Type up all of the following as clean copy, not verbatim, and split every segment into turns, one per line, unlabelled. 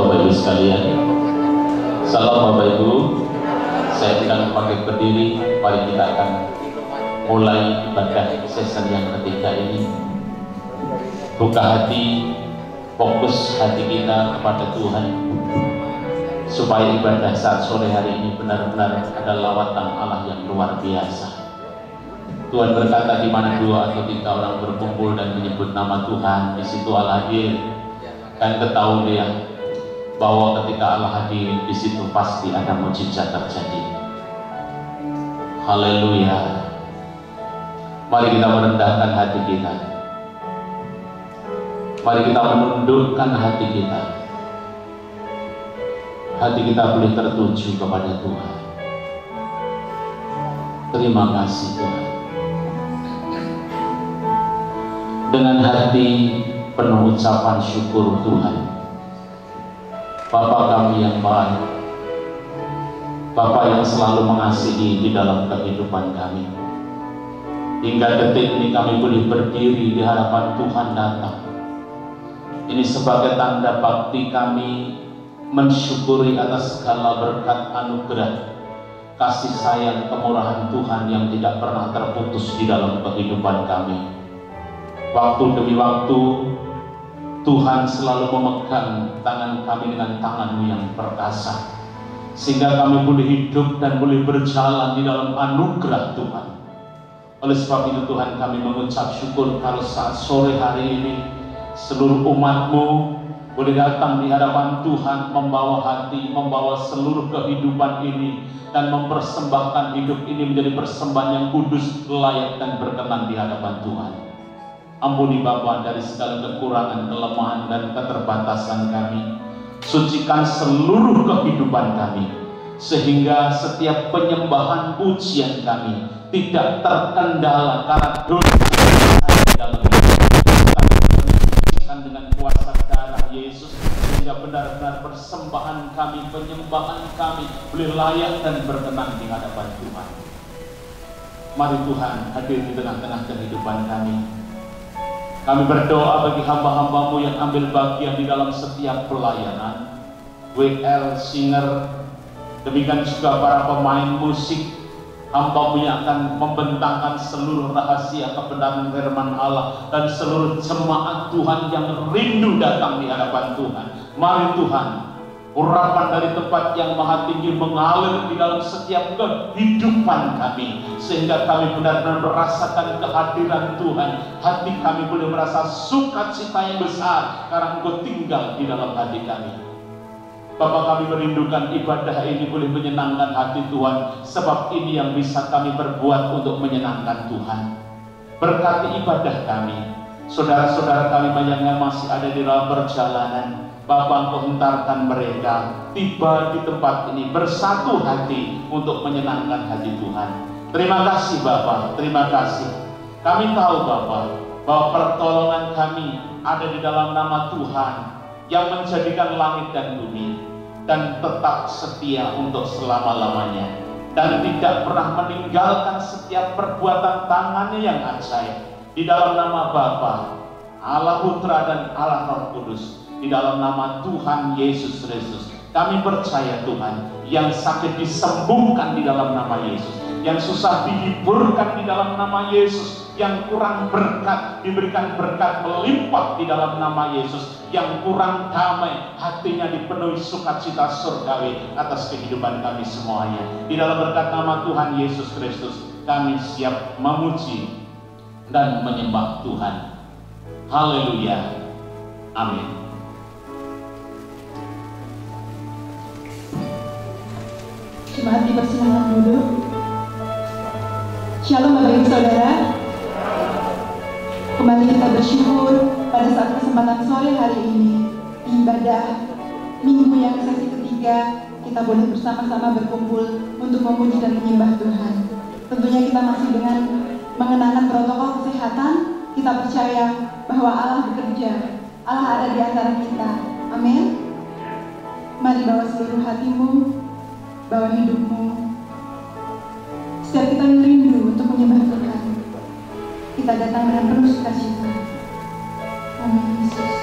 Bapak Ibu sekalian. Salam Bapak Ibu. Saya tidak pakai berdiri. Mari kita akan mulai ibadah sesi yang ketiga ini. Buka hati, fokus hati kita kepada Tuhan, supaya ibadah saat sore hari ini benar-benar ada lawatan Allah yang luar biasa. Tuhan berkata, di mana dua atau tiga orang berkumpul dan menyebut nama Tuhan, di situ Allah hadir. Dan ketahuilah bahwa ketika Allah hadir, di situ pasti ada mujizat terjadi. Haleluya. Mari kita merendahkan hati kita. Mari kita menundukkan hati kita. Hati kita boleh tertuju kepada Tuhan. Terima kasih Tuhan. Dengan hati penuh ucapan syukur Tuhan, Bapa kami yang baik, Bapa yang selalu mengasihi di dalam kehidupan kami. Hingga detik ini kami boleh berdiri di hadapan Tuhan datang. Ini sebagai tanda bakti kami mensyukuri atas segala berkat anugerah, kasih sayang, kemurahan Tuhan yang tidak pernah terputus di dalam kehidupan kami. Waktu demi waktu Tuhan selalu memegang tangan kami dengan tangan-Mu yang perkasa, sehingga kami boleh hidup dan boleh berjalan di dalam anugerah Tuhan. Oleh sebab itu Tuhan, kami mengucap syukur kalau saat sore hari ini seluruh umat-Mu boleh datang di hadapan Tuhan, membawa hati, membawa seluruh kehidupan ini, dan mempersembahkan hidup ini menjadi persembahan yang kudus, layak dan berkenan di hadapan Tuhan. Ampuni Bapa dari segala kekurangan, kelemahan dan keterbatasan kami. Sucikan seluruh kehidupan kami, sehingga setiap penyembahan pujian kami tidak terkendala karena dosa di dalam kita dengan kuasa darah Yesus, sehingga benar-benar persembahan kami, penyembahan kami boleh layak dan berkenan di hadapan Tuhan. Mari Tuhan hadir di tengah-tengah kehidupan kami. Kami berdoa bagi hamba-hamba-Mu yang ambil bagian di dalam setiap pelayanan, WL, singer, demikian juga para pemain musik, hamba-Mu yang akan membentangkan seluruh rahasia kebenaran firman Allah, dan seluruh jemaat Tuhan yang rindu datang di hadapan Tuhan. Mari Tuhan, urapan dari tempat yang maha tinggi mengalir di dalam setiap kehidupan kami, sehingga kami benar-benar merasakan kehadiran Tuhan. Hati kami boleh merasa sukacita yang besar karena Engkau tinggal di dalam hati kami. Bapa, kami merindukan ibadah ini boleh menyenangkan hati Tuhan, sebab ini yang bisa kami berbuat untuk menyenangkan Tuhan. Berkati ibadah kami, saudara-saudara kami yang masih ada di dalam perjalanan, Bapa, Engkau hentarkan mereka tiba di tempat ini bersatu hati untuk menyenangkan hati Tuhan. Terima kasih Bapa, terima kasih. Kami tahu Bapa bahwa pertolongan kami ada di dalam nama Tuhan yang menjadikan langit dan bumi, dan tetap setia untuk selama-lamanya, dan tidak pernah meninggalkan setiap perbuatan tangannya yang ajaib. Di dalam nama Bapa, Allah Putra dan Allah Roh Kudus, di dalam nama Tuhan Yesus Kristus, kami percaya Tuhan, yang sakit disembuhkan di dalam nama Yesus, yang susah dihiburkan di dalam nama Yesus, yang kurang berkat diberikan berkat melimpah di dalam nama Yesus, yang kurang damai hatinya dipenuhi sukacita surgawi atas kehidupan kami semuanya. Di dalam berkat nama Tuhan Yesus Kristus, kami siap memuji dan menyembah Tuhan. Haleluya. Amin.
Jemaat dipersilakan duduk. Shalom Bapak Ibu Saudara. Kembali kita bersyukur pada saat kesempatan sore hari ini, ibadah minggu yang sesi ketiga, kita boleh bersama-sama berkumpul untuk memuji dan menyembah Tuhan. Tentunya kita masih dengan mengenakan protokol kesehatan. Kita percaya bahwa Allah bekerja, Allah ada di antara kita. Amin. Mari bawa seluruh hatimu, bawa hidupmu. Setiap kita yang rindu untuk menyembah Tuhan, kita datang dengan penuh sukacita. Amin Yesus.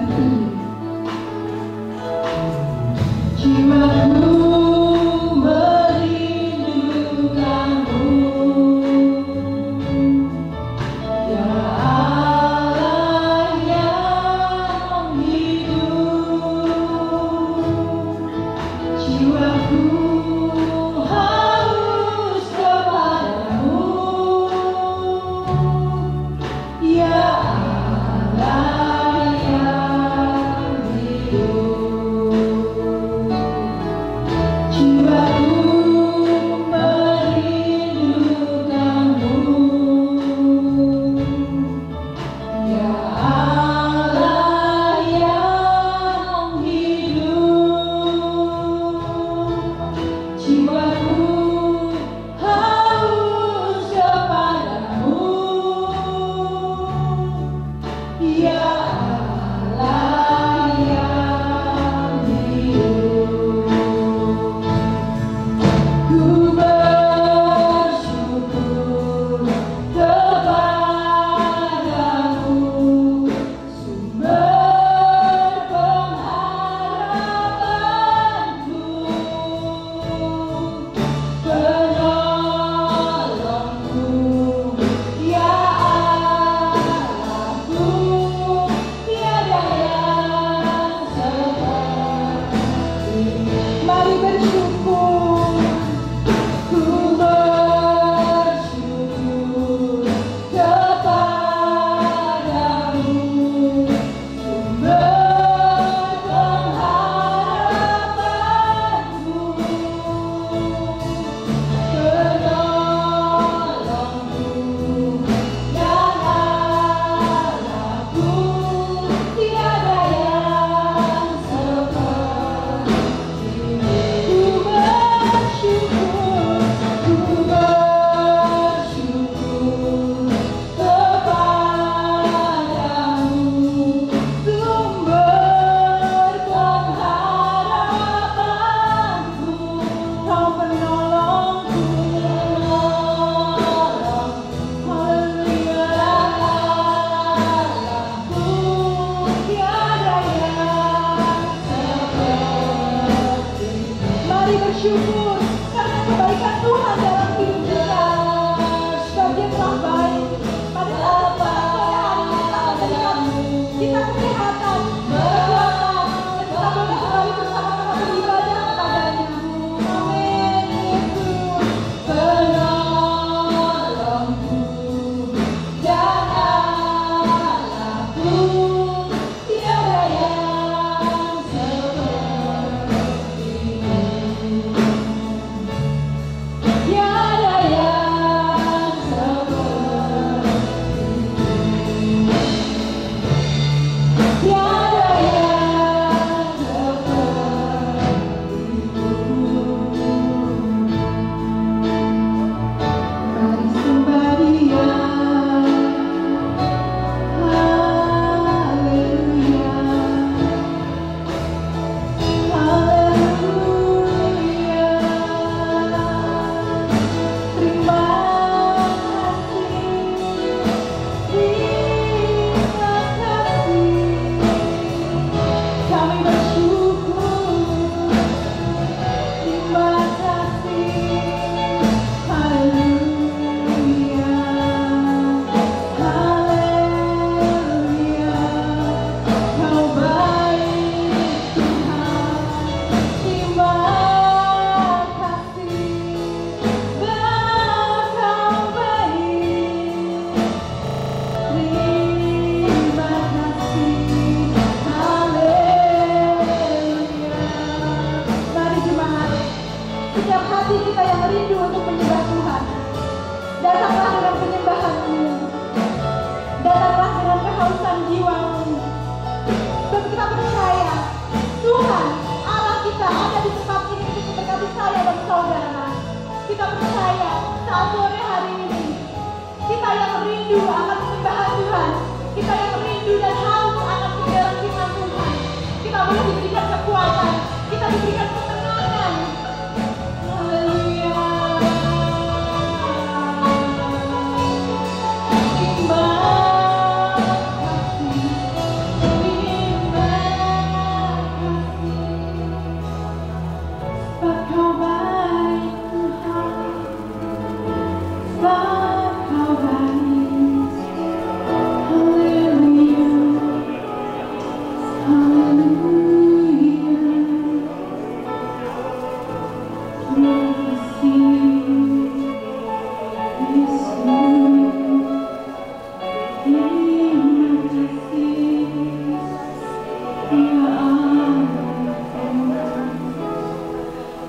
Terima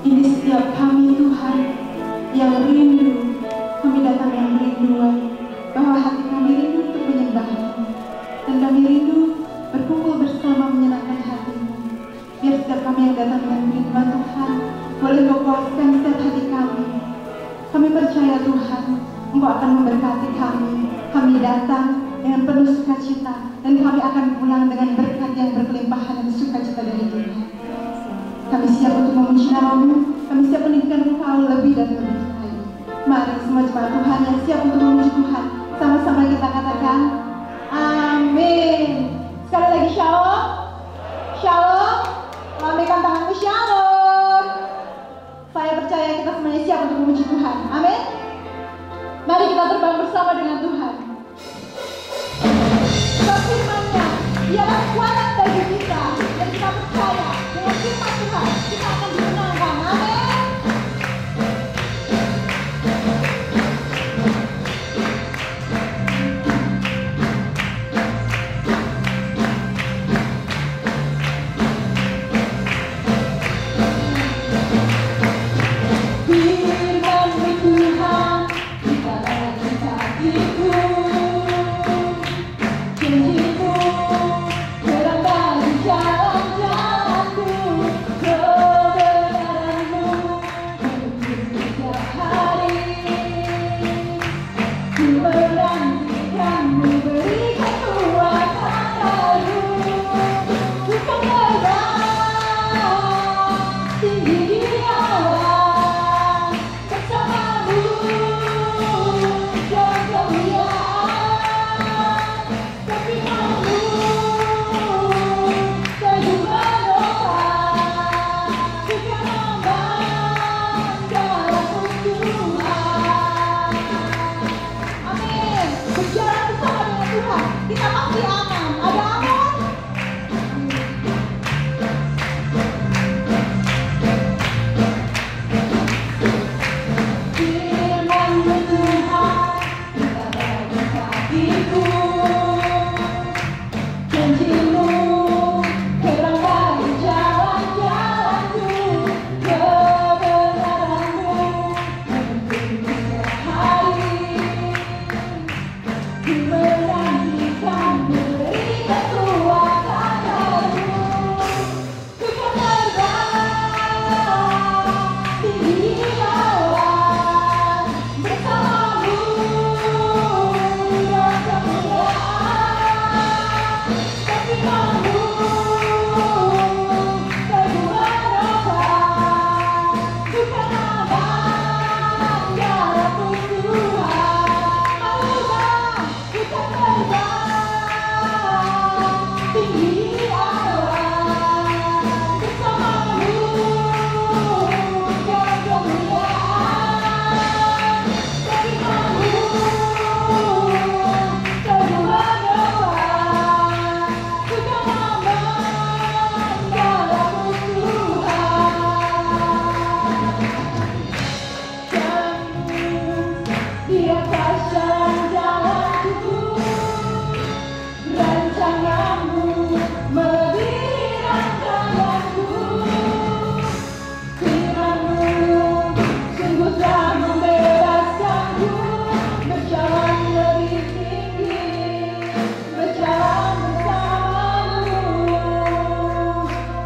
Ini setiap kami Tuhan yang rindu, kami datang yang merinduan bahwa hati kami rindu untuk menyembah-Mu, dan kami rindu berkumpul bersama menyenangkan hati-Mu. Biar setiap kami yang datang dengan kerinduan Tuhan boleh memuaskan setiap hati kami. Kami percaya Tuhan, Engkau akan memberkati kami. Kami datang dengan penuh sukacita, dan kami akan pulang dengan berkat yang berkelimpahan dan sukacita dari Tuhan. Kami siap untuk memuji nama-Mu, kami siap meninggikan Engkau lebih dan lebih lagi. Mari semua jemaat Tuhan yang siap untuk memuji Tuhan, sama-sama kita katakan amin. Sekali lagi shalom. Shalom. Lambaikan tanganmu, shalom. Saya percaya kita semuanya siap untuk memuji Tuhan. Amin. Mari kita terbang bersama dengan Tuhan. Sebab firman-Nya ialah kekuatan bagi kita, dan kita percaya dengan firman Tuhan kita akan dimenangkan. Amin.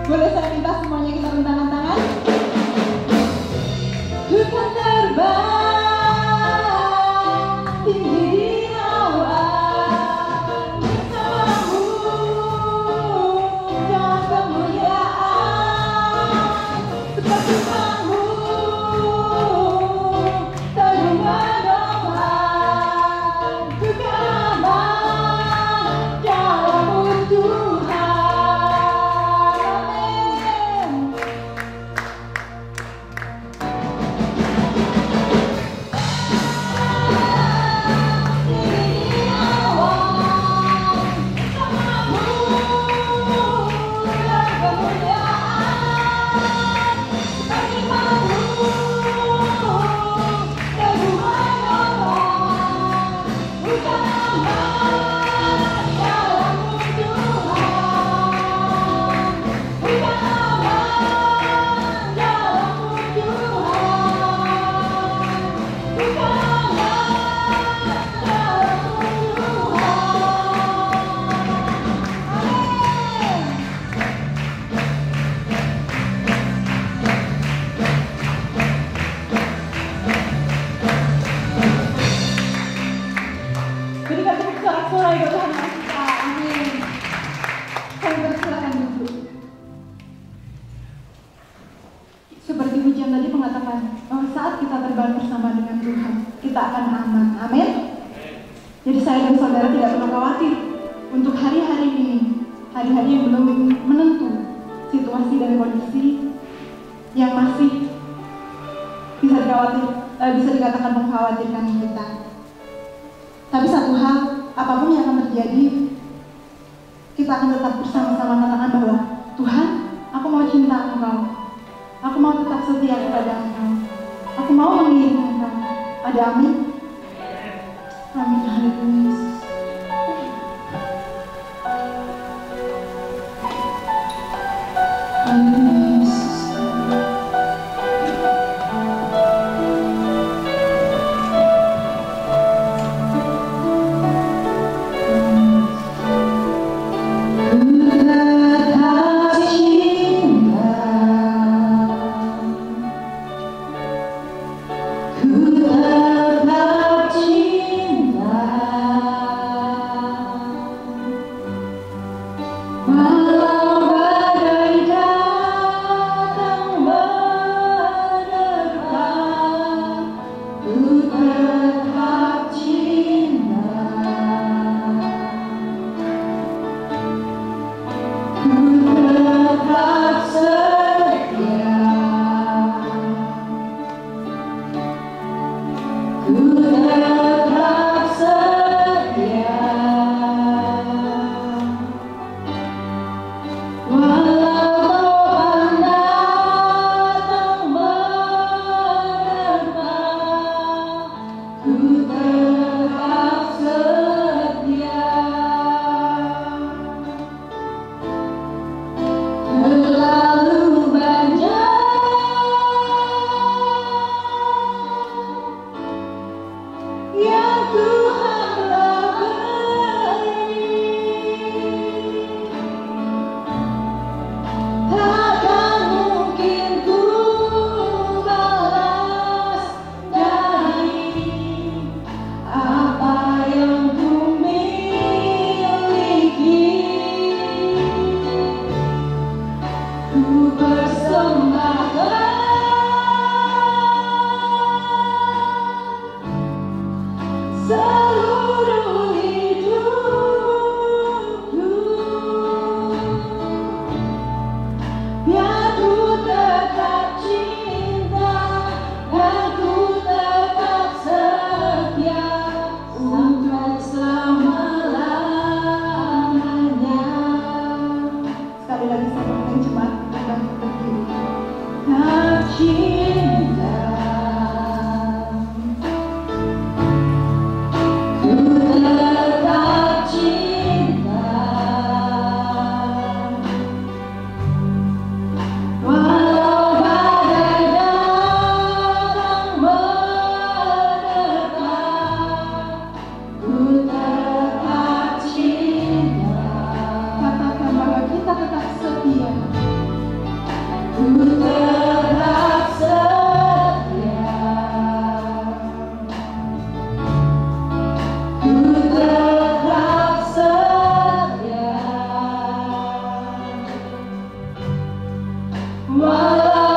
Boleh saya minta semuanya kita bentangkan tangan? Tuhan terbang tinggi di awan, bersamamu dalam kemuliaan, seperti Tuhanmu teguh menolong, Tuhan aman dalam Tuhan. mengatakan bahwa saat kita terbang bersama dengan Tuhan, kita akan aman. Amin. Jadi saya dan saudara tidak perlu khawatir untuk hari-hari ini, hari-hari yang belum menentu, situasi dan kondisi yang masih bisa dikatakan mengkhawatirkan kita. Tapi satu hal, apapun yang akan terjadi, kita akan tetap bersama-sama mengatakan bahwa Tuhan, aku mau cinta Engkau, aku mau tetap setia kepada Engkau, aku mau mengiringi Engkau. Ada amin? Amin. Haleluya.
Maka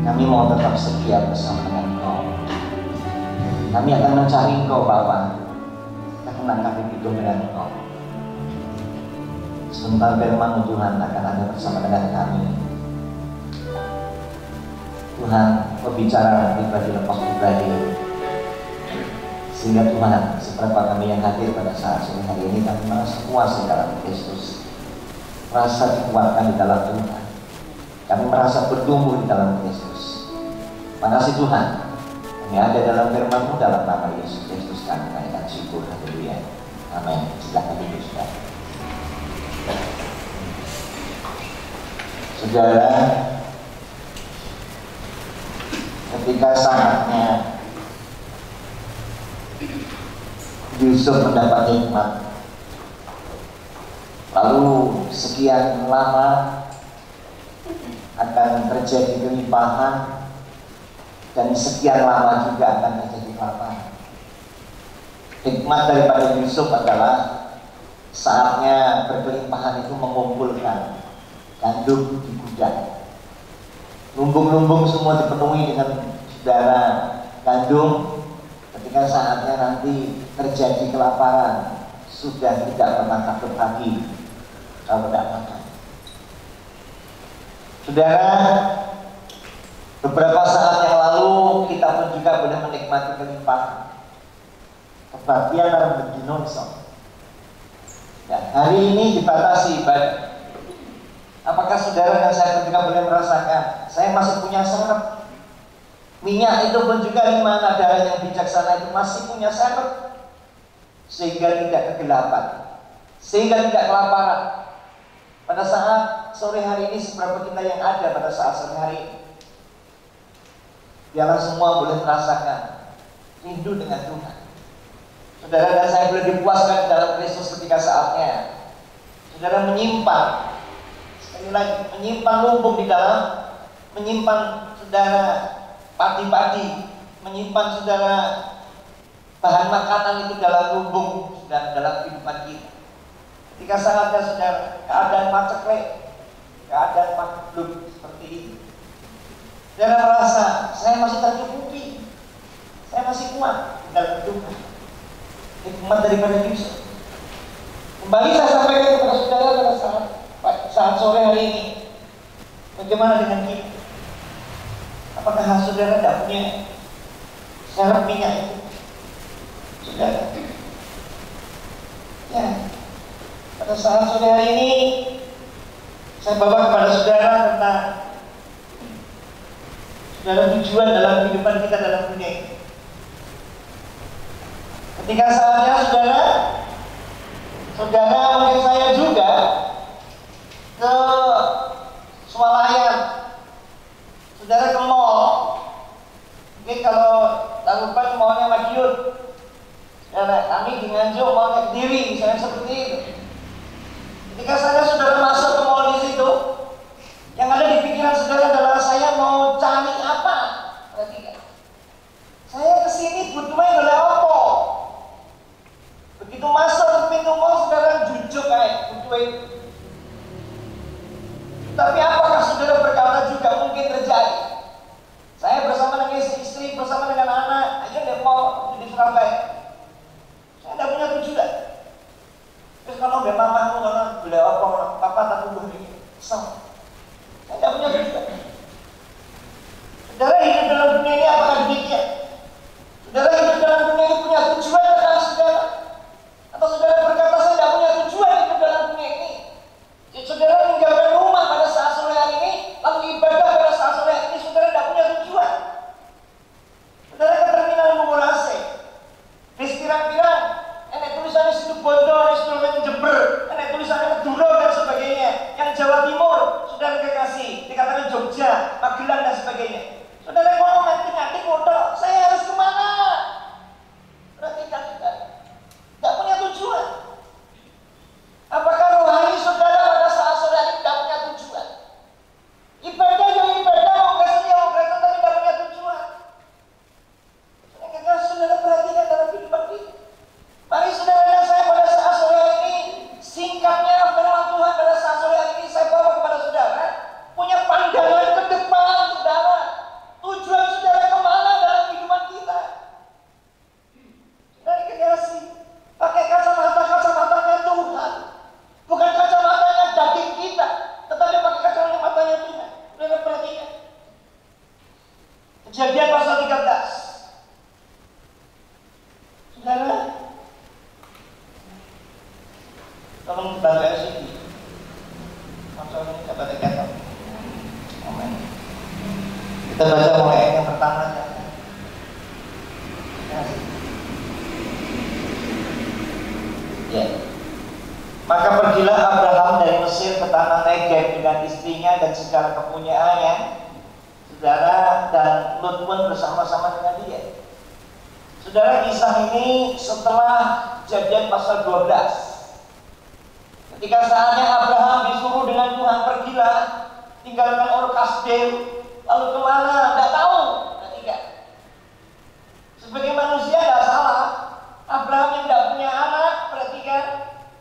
Kami mau tetap setia bersama dengan Engkau. Kami akan mencari Engkau Bapa, karena kami hidup dengan Engkau. Sebentar firman Tuhan akan ada bersama dengan kami. Tuhan berbicara pribadi lepas pribadi, sehingga Tuhan seberapa kami yang hadir pada saat sore hari ini kami merasa puas di dalam Kristus, merasa dikuatkan di dalam Tuhan, kami merasa bertumbuh di dalam Kristus. Makasih Tuhan, kami ada dalam firman-Mu, dalam nama Yesus Kristus kami naikkan syukur. Haleluya. Amin. Silakan duduk saudara. Saudara, ketika saatnya Yusuf mendapat nikmat, lalu sekian lama akan terjadi kelimpahan, dan sekian lama juga akan terjadi kelaparan. Hikmat daripada Yusuf adalah saatnya berkelimpahan itu mengumpulkan gandum di gudang. Lumbung-lumbung semua dipenuhi dengan saudara gandum. Ketika saatnya nanti terjadi kelaparan, sudah tidak pernah takut lagi kalau tidak makan. Saudara, beberapa saat yang lalu kita pun juga boleh menikmati kelimpahan. Kebahagiaan dalam berdinoso. Ya, hari ini dibatasi ibadah. Apakah saudara dan saya juga boleh merasakan saya masih punya serep? Minyak itu pun juga lima darah yang bijaksana itu masih punya serep, sehingga tidak kegelapan, sehingga tidak kelaparan. Pada saat sore hari ini, seberapa kita yang ada pada saat sore hari ini, biarlah semua boleh merasakan rindu dengan Tuhan. Saudara dan saya boleh dipuaskan dalam Kristus ketika saatnya saudara menyimpan, sekali lagi, menyimpan lumbung di dalam, menyimpan saudara padi-padi, menyimpan saudara bahan makanan itu dalam lumbung dan dalam kehidupan kita. Ketika saatnya saudara keadaan paceklik, keadaan makhluk seperti ini, saudara merasa saya masih tercukupi, saya masih kuat dalam Tuhan. Hikmat daripada Yusuf. Kembali saya sampaikan kepada saudara pada saat sore hari ini, bagaimana dengan kita? Apakah saudara tidak punya serep minyak itu? Saudara, ya, pada saat sore hari ini saya bawa kepada saudara tentang saudara tujuan dalam kehidupan kita dalam dunia ini. Ketika saatnya saudara mungkin saya juga ke swalayan, saudara ke mall, mungkin kalau lakukan mallnya Madiun, saudara kami di Nganjuk mallnya Kediri, misalnya seperti itu. Ketika saudara masuk ke mall di situ, yang ada di pikiran saudara adalah saya mau cari apa? Perhatikan, saya kesini butuhnya oleh apa? Begitu masuk ke pintu mall, saudara jujuk kayak butuh. Tapi apakah saudara berkata juga mungkin terjadi? Saya bersama dengan istri, bersama dengan anak, ayo deh mau di Surabaya. Saya tidak punya tujuan. Terus kalau udah mamamu, kalau beli apa, papa tak tumbuh ini, saya tidak punya tujuan. Saudara hidup dalam dunia ini apakah demikian? Saudara hidup dalam dunia ini punya tujuan tentang saudara? Atau saudara berkata saya tidak punya tujuan hidup dalam dunia ini? Jadi saudara meninggalkan rumah pada saat sore hari ini, lalu ibadah pada saat sore hari ini, saudara tidak punya tujuan. Saudara ke terminal Mumulase, bis pirang-pirang, enak tulisannya situ Bondo, instrumen Jember, enak tulisannya Madura dan sebagainya. Yang Jawa Timur, saudara kekasih, dikatakan Jogja, Magelang dan sebagainya. Saudara mau nanti Kejadian pasal 13. Saudara, tolong dibantu LCD. Maksudnya ini kata-kata. Amin. Kita baca mulai ayat yang pertama. Ya. Maka pergilah Abraham dari Mesir ke tanah Negev dengan istrinya dan segala kepunyaannya, saudara, dan Lut pun bersama-sama dengan dia. Saudara, kisah ini setelah Kejadian pasal 12. Ketika saatnya Abraham disuruh dengan Tuhan, pergilah, tinggalkan Ur Kasdim, lalu kemana? Tidak tahu. Sebagai manusia tidak salah. Abraham yang tidak punya anak, perhatikan,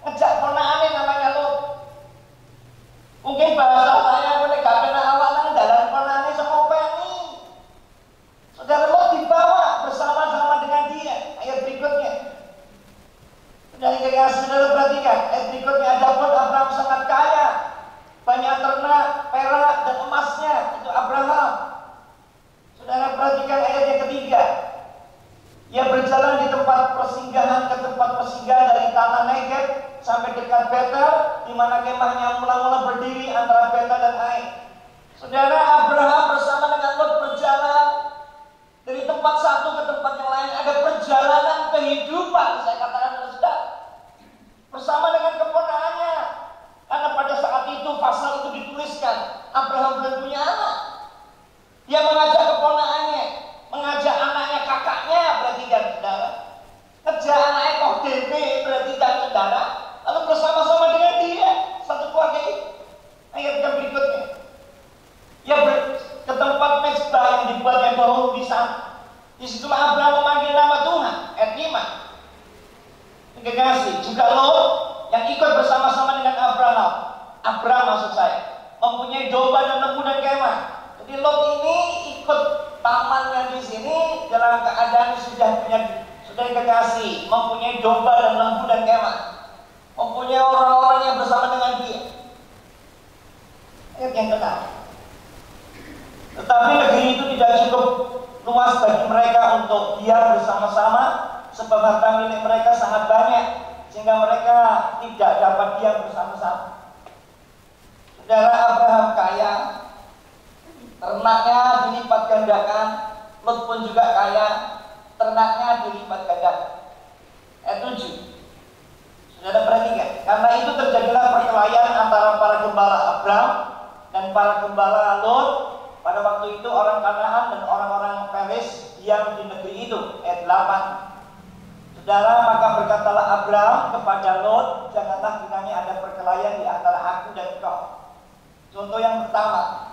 ngejak ponakannya namanya Lut. Mungkin bahasa saya boleh gak kena awak nang dalam ponakane sama pengi. Saudara, Lot dibawa bersama-sama dengan dia. Ayat berikutnya. Dan saudara perhatikan, ayat berikutnya, adapun Abraham sangat kaya, banyak ternak, perak dan emasnya. Itu Abraham. Saudara perhatikan ayat yang ketiga. Ia berjalan di tempat persinggahan ke tempat persinggahan dari tanah Negev sampai dekat Betel, di mana kemahnya mula-mula berdiri antara Betel dan Ai. Saudara, Abraham bersama dengan Lot berjalan dari tempat satu ke tempat yang lain. Ada perjalanan kehidupan, saya katakan saudara, bersama dengan keponakannya. Karena pada saat itu pasal itu dituliskan, Abraham belum punya anak. Dia mengajak keponakannya, mengajak anaknya, kakaknya, perhatikan saudara, ngejak anaknya kok DP, perhatikan saudara, lalu bersama-sama dengan dia satu keluarga itu. Ayat yang berikutnya, ia ke tempat mezbah yang dibuatnya dahulu di sana. Disitulah Abraham memanggil nama Tuhan. Ayat 5. Kekasih, juga Lot yang ikut bersama-sama dengan Abraham maksud saya, mempunyai domba dan lembu dan kemah. Jadi Lot ini ikut pamannya di sini dalam keadaan sudah kekasih, mempunyai domba dan lembu dan kemah, mempunyai orang-orang yang bersama dengan dia. Ayat yang ke-6. Tetapi negeri itu tidak cukup luas bagi mereka untuk diam bersama-sama, sebab harta milik mereka sangat banyak, sehingga mereka tidak dapat diam bersama-sama. Saudara, Abraham kaya, ternaknya dilipat gandakan. Lot pun juga kaya, ternaknya dilipat gandakan. Ayat 7. Saudara perhatikan, karena itu terjadilah perkelahian antara para gembala Abraham dan para gembala Lot. Pada waktu itu orang Kanaan dan orang-orang Peris diam di negeri itu. Ayat 8. Saudara, maka berkatalah Abraham kepada Lot, janganlah kiranya ada perkelahian di antara aku dan engkau. Contoh yang pertama,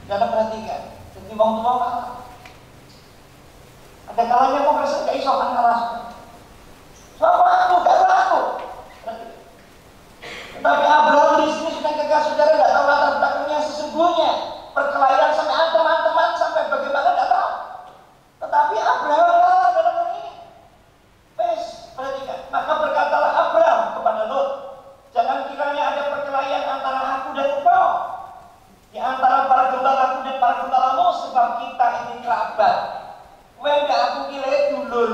saudara perhatikan, jadi mau tua kalah. Ada kalanya kok merasa gak iso kan kalah. Sama aku, gak aku. Tetapi Abraham di sini sudah kekasih, saudara gak tahu latar belakangnya sesungguhnya. Perkelahian sampai teman-teman sampai bagaimana gak tahu. Tetapi Abraham kalah dalam hal ini. Perhatikan, maka berkatalah Abraham kepada Lot, jangan kiranya ada perkelahian antara aku dan engkau, di antara para gembalaku dan para gembalamu, sebab kita ini kerabat. Wenda aku kile dulur,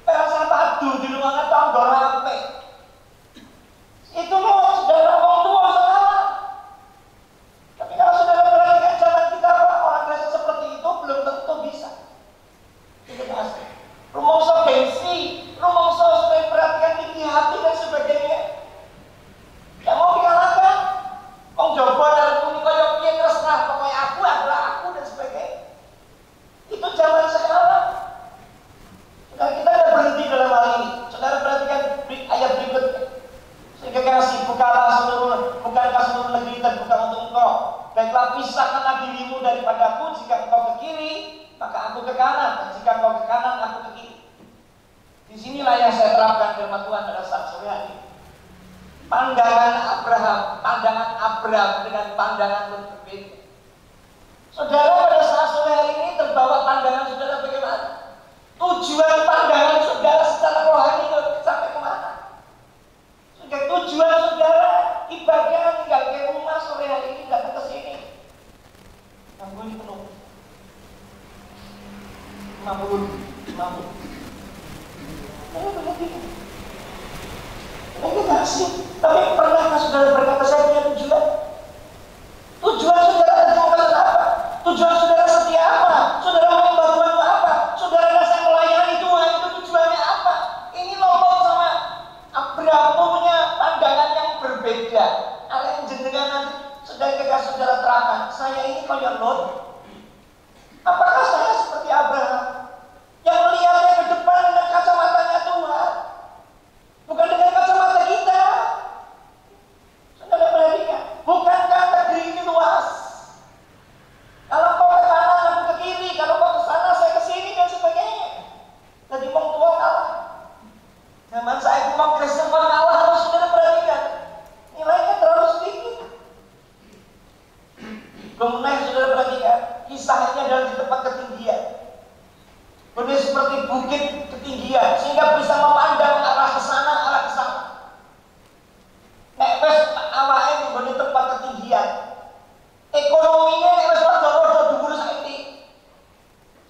perasa padu di ruangan tangga rape. Itu loh, saudara, orang tua salah. Tapi kalau saudara perhatikan jalan kita, orang Kristen seperti itu belum tentu bisa. Itu pasti. Rumongso gengsi, rumongso supaya perhatikan tinggi hati dan sebagainya. Gak mau dikalahkan. Kong Jobo dan Kuni koyok piye tresnah, pokoknya aku adalah aku dan sebagainya. Itu zaman sekarang. Saudara, kita ada berhenti dalam hal ini. Saudara perhatikan ayat berikutnya. Sehingga kasih, bukankah seluruh negeri terbuka untuk engkau. Baiklah, pisahkanlah dirimu daripadaku. Jika engkau ke kiri, maka aku ke kanan. Dan jika engkau ke kanan, aku ke kiri. Disinilah yang saya terapkan firman Tuhan pada saat sore hari. Pandangan Abraham dengan pandangan Lot berbeda. Saudara, pada saat sore hari ini terbawa pandangan saudara bagaimana? Tujuan pandangan saudara secara rohani sampai kemana? Tujuan saudara ibadah tinggal ke rumah sore hari ini datang ke sini. Kamu ini penuh. Tapi pernahkah saudara berkata, saya punya tujuan? Tujuan saudara tentukan apa? Tujuan saudara setia apa? Saudara menyembah Tuhan itu apa? Saudara rasa melayani Tuhan itu tujuannya apa? Ini Lot sama Abraham punya pandangan yang berbeda. Ada yang jenengan nanti saudara terangkan, saya ini kayak Lot. Apakah saya seperti Abraham yang melihatnya ke depan dengan kacamatanya Tuhan, bukan dengan kacamata kita? Saudara perhatikan, bukankah negeri ini luas? Kalau kau ke kanan, aku ke kiri. Kalau kau ke sana, saya ke sini dan sebagainya. Jadi mau tua kalah. Zaman saya mau Kristen pun kalah. Harus saudara perhatikan, nilainya terlalu sedikit. Kemudian saudara perhatikan, kisahnya adalah di tempat ketinggian. Benar seperti bukit ketinggian, sehingga bisa memandang arah ke sana, arah ke sana. Nek wes awake di tempat ketinggian, ekonominya nek wes rodo dhuwur saiki.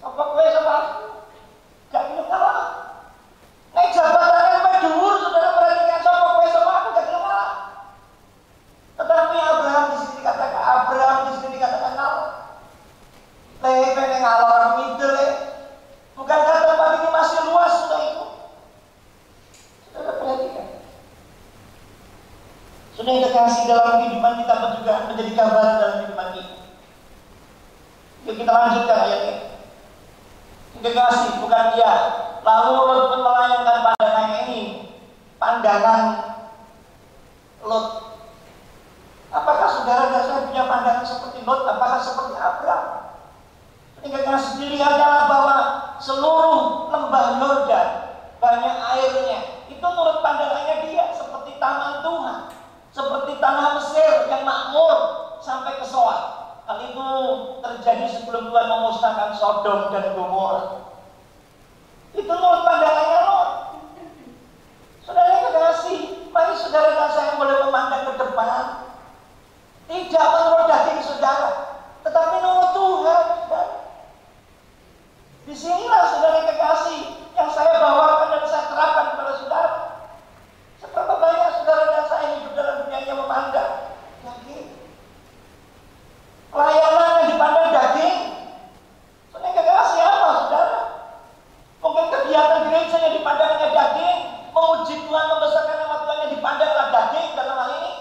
Apa kowe sama gak gelem kalah. Nek jabatannya luwih dhuwur, saudara perhatikan, sapa kowe sama aku gak gelem kalah. Tetapi Abraham di sini dikatakan nol. Pengen ngalor ngidul. Bukankah tempat ini masih luas sudah itu? Saudara perhatikan. Sudah yang terkasih dalam kehidupan kita juga menjadi gambaran dalam kehidupan kita. Yuk kita lanjutkan ayat ini. Terkasih bukan dia. Lalu Lot pun melayangkan pandangannya ini. Pandangan Lot. Apakah saudara dan saya punya pandangan seperti Lot? Apakah seperti Abraham? Ketika dilihatnya bahwa seluruh lembah Yordan banyak airnya, itu menurut pandangannya dia seperti taman Tuhan, seperti tanah Mesir yang makmur sampai ke Soar. Hal itu terjadi sebelum Tuhan memusnahkan Sodom dan Gomora. Itu menurut pandangannya Lot. Saudara yang kekasih, mari saudara dan saya boleh memandang ke depan, tidak menurut daging saudara, tetapi menurut Tuhan. Disinilah saudara yang kekasih yang saya bawakan dan saya terapkan kepada saudara. Seberapa banyak saudara dan saya hidup dalam dunia yang memandang daging, pelayanan yang dipandang daging. Saudara yang kekasih apa saudara? Mungkin kegiatan gereja yang dipandangnya daging, memuji Tuhan, membesarkan nama Tuhan yang dipandanglah daging dalam hal ini.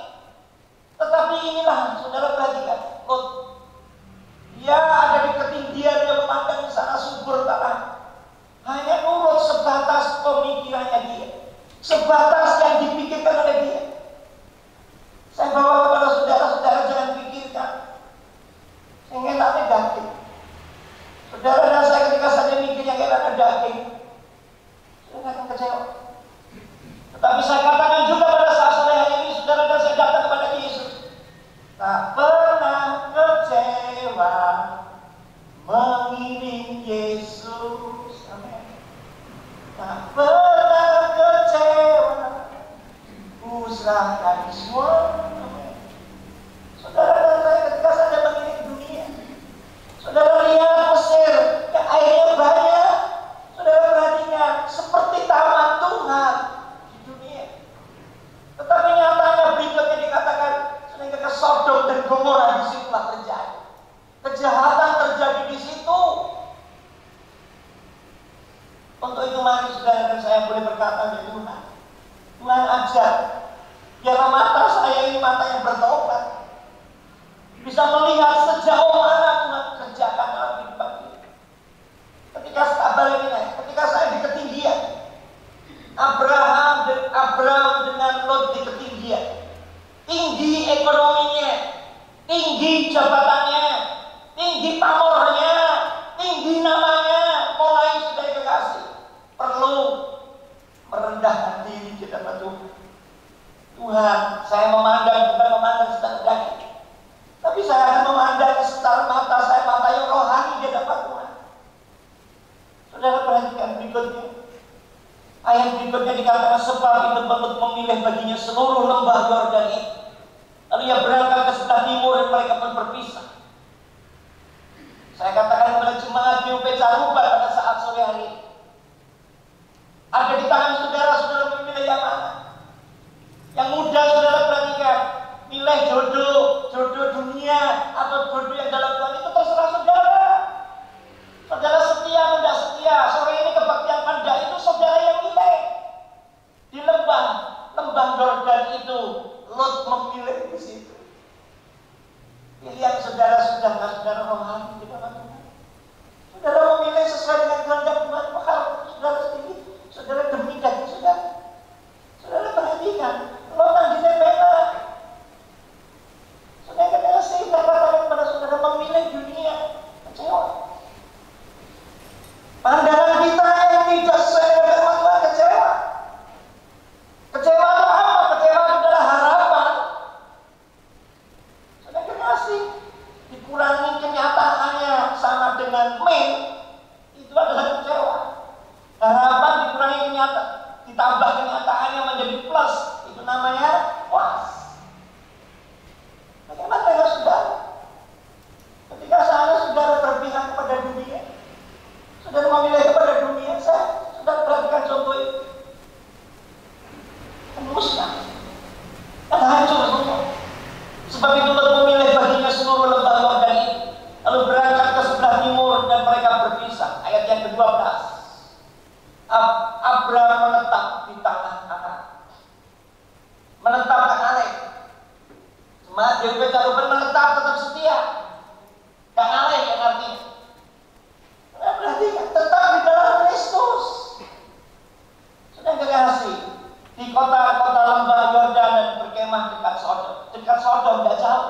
Tetapi inilah saudara perhatikan, Lot. Dia ada di ketinggian, dia memandang di sana subur tanah. Hanya nurut sebatas pemikirannya dia, sebatas yang dipikirkan oleh dia. Saya bawa kepada saudara-saudara, jangan pikirkan yang enaknya daging. Saudara dan saya ketika saja mikir yang enaknya daging, saya akan kecewa. Tetapi saya katakan juga pada saat sore hari ini, saudara dan saya datang kepada Yesus, tak pernah kecewa mengiring Yesus. Amin. Tak pernah kecewa, ku serahkan semua. Amin. Saudara dan saya ketika saya mengiring dunia, saudara lihat Mesir yang airnya banyak. Saudara perhatikan seperti taman Tuhan di dunia. Tetapi nyatanya berikutnya dikatakan sehingga Sodom dan Gomora disitulah terjadi. Kejahatan terjadi di situ. Untuk itu mari saudara dan saya boleh berkata ya Tuhan, Tuhan ajar biarlah mata saya ini mata yang bertobat, bisa melihat sejauh mana Tuhan kerjakan dalam kehidupan ini. Ketika ketika saya di ketinggian, Abraham dengan Lot di ketinggian, tinggi ekonominya, tinggi jabatannya, tinggi pamornya, tinggi namanya, mulai sudah kekasih perlu merendahkan diri di hadapan Tuhan. Tuhan, saya memandang bukan memandang secara daging, tapi saya akan memandang secara mata saya, mata yang rohani di hadapan Tuhan. Saudara perhatikan berikutnya. Ayat berikutnya dikatakan sebab itu Lot memilih baginya seluruh lembah Yordan itu. Lalu ia berangkat ke sebelah timur dan mereka pun berpisah. Saya katakan kepada jemaat di UP Caruban pada saat sedangkan saudara rohani di dalam Tuhan. Saudara memilih sesuai dengan kehendak Tuhan, maka saudara sendiri, saudara demi daging saudara. Saudara perhatikan, lo tandine benar. Saudara kasih katakan kepada saudara memilih dunia, kecewa. Pandangan kita yang tidak sesuai dengan firman Tuhan, kecewa. Kecewa itu apa? Kecewa itu adalah harapan. Saudara kasih dikurangi kenyataannya sama dengan itu adalah kecewa. Harapan dikurangi kenyataan, ditambah kenyataannya menjadi plus, itu namanya puas. Bagaimana dengan saudara? Ketika saudara berpihak kepada dunia, saudara memilih kepada dunia, saudara perhatikan contoh itu. Musnah, kan hancur semua. Sebab itu Lot memilih baginya seluruh lembah Yordan itu, lalu berangkat ke sebelah timur dan mereka berpisah. Ayat yang ke-12. Abraham menetap di tanah Kanaan, menetap Kanaan. Jemaat GPK Ruben menetap, tetap setia. Kanaan yang artinya, berarti tetap di dalam Kristus. Sudah kasih di kota-kota lembah Yordan dan berkemah dekat Sodom. Dekat Sodom tidak jauh.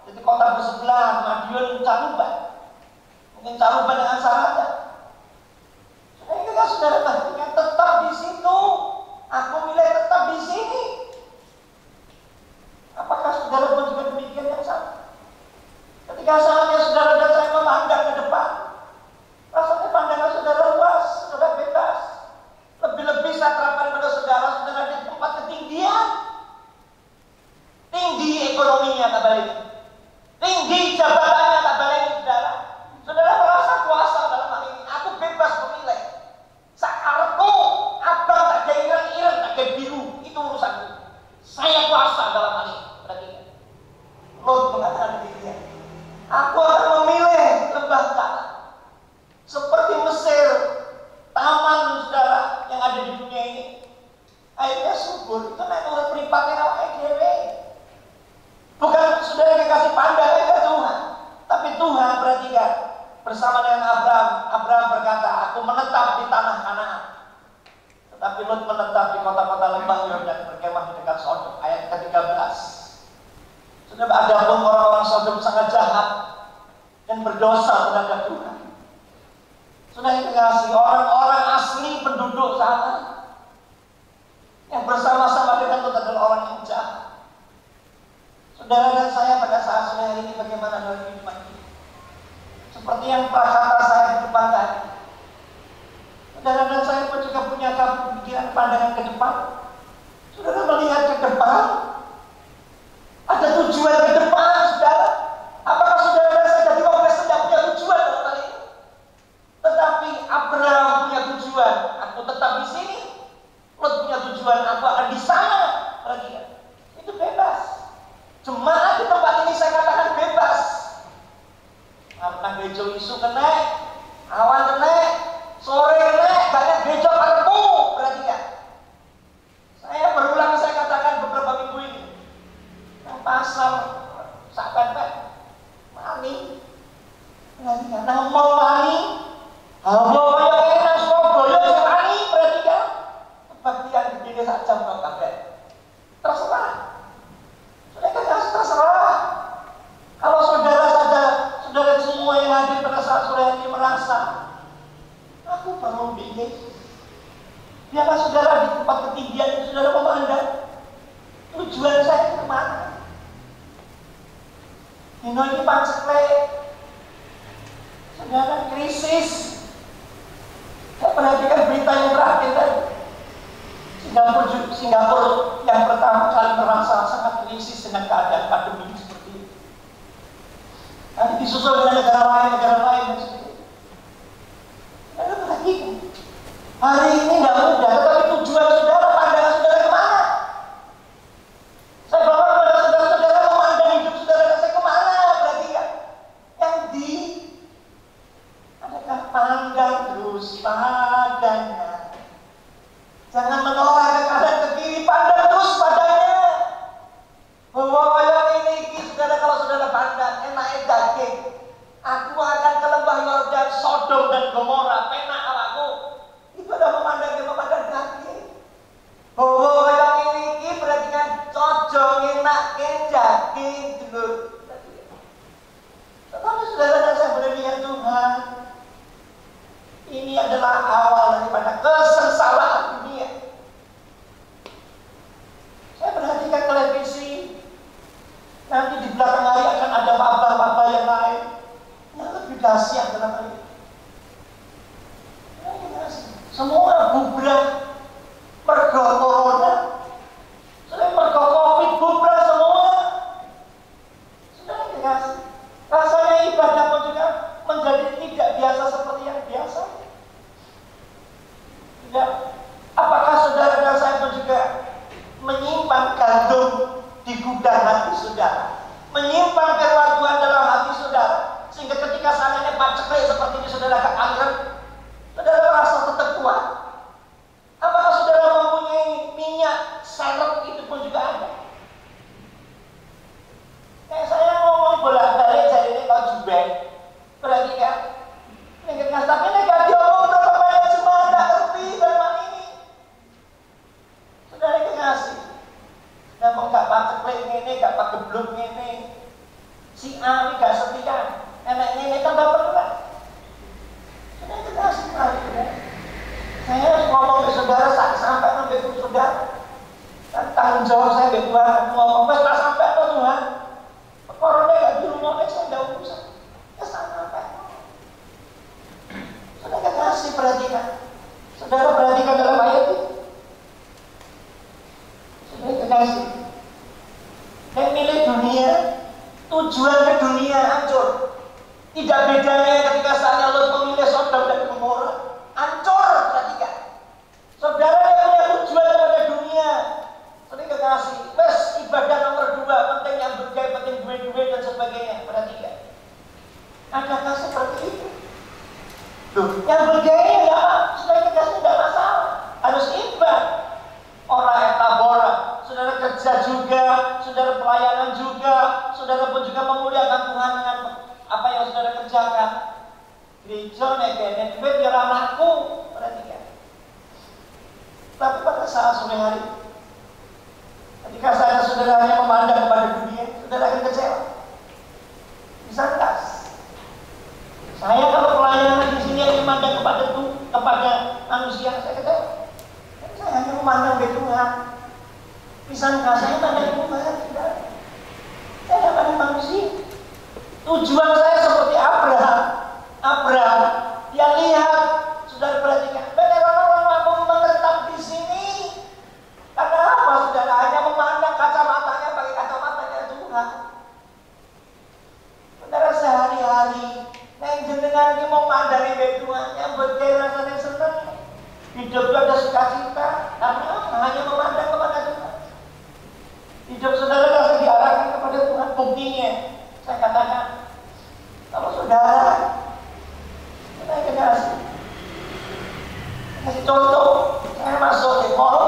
Jadi kota bersebelah, Madiun, Caruban. Mungkin Caruban dengan Sarada. Saudara perhatikan, tetap di situ. Aku milih tetap di sini. Apakah saudara pun juga demikian yang sama? Ketika saatnya saudara dan saya memandang ke depan, rasanya pandangan saudara luas, saudara bebas. Lebih-lebih saya terapkan pada saudara di tempat ketinggian. Tinggi ekonominya tak balik, tinggi jabatannya tak balik, saudara. Saudara merasa kuasa dalam hal ini. Aku bebas memilih. Sakarku, abang tak ada ireng-ireng, tak ada biru, itu urusanku. Saya kuasa dalam hal ini. Perhatikan. Lot mengatakan demikian. Aku akan memilih lembah tanah. Seperti Mesir, taman saudara yang ada di dunia ini. Airnya subur, itu naik urut peripatnya awake dhewe. Bukan saudara dikasih pandang ke Tuhan, tapi Tuhan perhatikan. Bersama dengan Abraham berkata, aku menetap di tanah Kanaan. Tetapi Lot menetap di kota-kota lembah Yordan, berkemah di dekat Sodom. Ayat ke-13. Sudah ada pun orang-orang Sodom sangat jahat dan berdosa terhadap Tuhan. Sudah dikasih orang-orang asli penduduk sana yang bersama-sama dengan Lot adalah orang yang jahat. Saudara dan saya pada saat sore hari ini bagaimana dalam kehidupan kita? Seperti yang kata saya di depan tadi. Saudara dan saya pun juga punya pikiran pandangan ke depan. Saudara melihat ke depan, ada tujuan ke depan, saudara. Apakah saudara dan saya jadi orang Kristen tidak punya tujuan dalam hal ini? Tetapi Abraham punya tujuan. Aku tetap di sini. Lot punya tujuan. Aku akan di sana. Perhatikan. Itu bebas. Jemaat di tempat ini saya katakan bebas. Karena gereja isu kena, awan kena, sore kena, banyak gereja karemu. Perhatikan. Saya berulang saya katakan beberapa minggu ini. Yang pasal sahabat mani. Perhatikan. Nang mau mani, mau kaya kaya nang Surabaya sing mani. Perhatikan. Kebaktian gede saja kok kabeh. Terserah. Terserah. Kalau saudara semua yang hadir pada saat sore hari ini merasa aku perlu bikin, biarlah saudara di tempat ketinggian itu saudara memandang tujuan saya kemana. Dino ini pancekle, saudara krisis. Saya perhatikan berita yang terakhir tadi. Singapura yang pertama kali merasa sangat krisis dengan keadaan pandemi seperti ini. Nanti disusul dengan negara lain dan sebagainya. Anda perhatikan, hari ini tidak mudah, tetapi tujuan saudara, pandangan saudara kemana? Saya bawa kepada saudara-saudara memandang hidup saudara dan saya kemana? Perhatikan, yang di adakah pandang terus padanya. Jangan menoleh ke kanan ke kiri, pandang terus padanya. Bahwa yang ini saudara, kalau saudara pandang enak daging, dahsyat dalam hal ini. Semua bubrah mergo corona, sudah mergo covid bubrah semua. Sudah dikasih. Rasanya ibadah pun juga menjadi tidak biasa seperti yang biasa. Tidak. Apakah saudara dan saya pun juga menyimpan gandum di gudang hati saudara, menyimpan firman Tuhan dalam hati saudara, sehingga ketika seandainya paceklik seperti ini saudara ke aliran, saudara merasa tetap kuat? Apakah saudara mempunyai minyak serep itu pun juga ada? Saya ngomong bolak-balik jadi ini kau jubek, berarti kan? Tapi ini gak diomong tetap banyak jemaat tak ngerti dalam ini. Saudara dikasih. Dan mau gak paceklik ini, gak pagebluk ini, si A ini gak setia, enak ini tambah berat. Sudah dikasih lagi. Saya harus ngomong ke saudara sampai sampai ke saudara. Dan tanggung jawab saya ke Tuhan, ngomong tak sampai ke Tuhan. Corona gak di rumah, saya gak urusan. Ya sampai. Sudah dikasih, perhatikan. Saudara perhatikan dalam ayat ini. Sudah dikasih. Yang milik dunia, tujuan ke dunia hancur. Tidak bedanya ketika saatnya Lot memilih Sodom dan Gomora, hancur. Perhatikan. Saudara yang punya tujuan kepada dunia, sering kekasih, wes ibadah nomor 2, penting yang bergaya, penting duit-duit dan sebagainya. Perhatikan. Adakah seperti itu? Tuh, yang bergaya ya, sudah kekasih tidak masalah. Harus ibadah. Orang yang tabora, saudara kerja juga, saudara pelayanan juga, saudara pun juga memuliakan Tuhan dengan apa yang saudara kerjakan. Gereja nek duit ya laku, perhatikan. Tapi pada saat sore hari, ketika saya saudara hanya memandang kepada dunia, saudara akan kecewa. Bisa enggak? Saya kalau pelayanan di sini yang memandang kepada manusia, saya kecewa. Saya hanya memandang ke Tuhan. Bisa enggak saya pandang Tuhan? Tidak. Saya tidak pandang manusia. Tujuan saya seperti Abraham. Dia lihat, saudara perhatikan, benar orang mampu menetap di sini. Karena apa? Saudara hanya memandang kacamatanya pakai kacamatanya Tuhan. Saudara sehari-hari, yang jenengan ini mau mandang ke Tuhan, yang bergaya rasanya senang. Hidup itu ada sukacita, karena hanya memandang kepada Tuhan. Hidup saudara harus diarahkan kepada Tuhan. Buktinya, saya katakan, kalau saudara, saya kasih contoh, saya masuk di mall,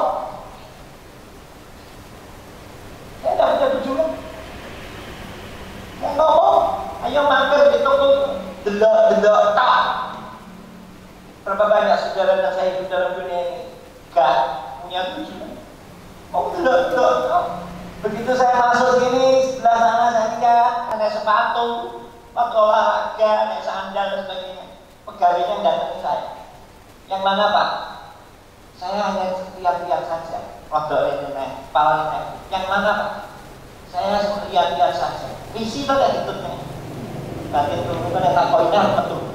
saya tidak punya tujuan. Saya ngomong, ayo mampir di toko, delok, tak. Berapa banyak saudara dan saya hidup dalam dunia ini gak punya tujuan. Oh delok. Begitu saya masuk sini, sebelah sana saya lihat ada sepatu, sepatu olahraga, ada sandal dan sebagainya. Pegawainya datangi saya. Yang mana Pak? Saya hanya lihat-lihat saja. Rodok ini naik, kepala naik. Yang mana Pak? Saya lihat-lihat saja. Visi itu ada hitutnya. Tadi itu bukan yang takoinnya betul.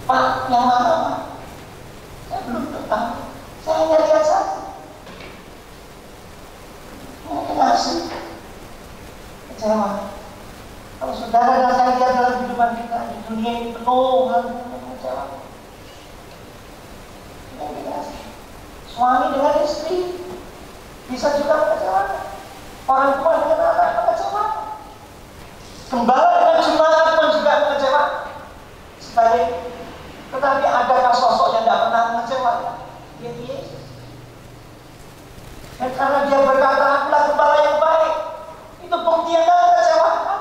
Pak, yang mana Pak? Saya belum tahu. Saya hanya lihat saja. Kasih. Kecewa. Kalau saudara dan saya lihat dalam kehidupan kita di dunia ini penuh hal kecewa. Suami dengan istri bisa juga mengecewakan. Orang tua dengan anak mengecewakan. Gembala dengan jemaat pun juga mengecewakan. Sebalik. Tetapi adakah sosok yang tidak pernah mengecewakan? Dia Yesus. Dan karena dia berkata, akulah gembala yang baik, itu bukti yang tidak mengecewakan.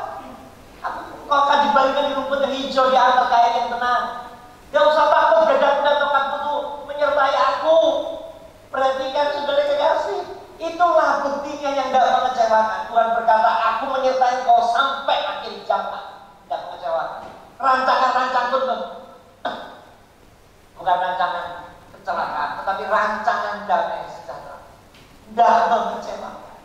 Kau akan dibalikan di rumput yang hijau di atas kain yang tenang. Gak usah takut, gagap dan tongkatmu itu menyertai aku. Perhatikan saudara kekasih, itulah buktinya yang tidak mengecewakan. Tuhan berkata, aku menyertai kau sampai akhir zaman. Tidak mengecewakan. Rancangan-rancangan itu bukan rancangan kecelakaan, tetapi rancangan damai sejahtera. Tidak mengecewakan.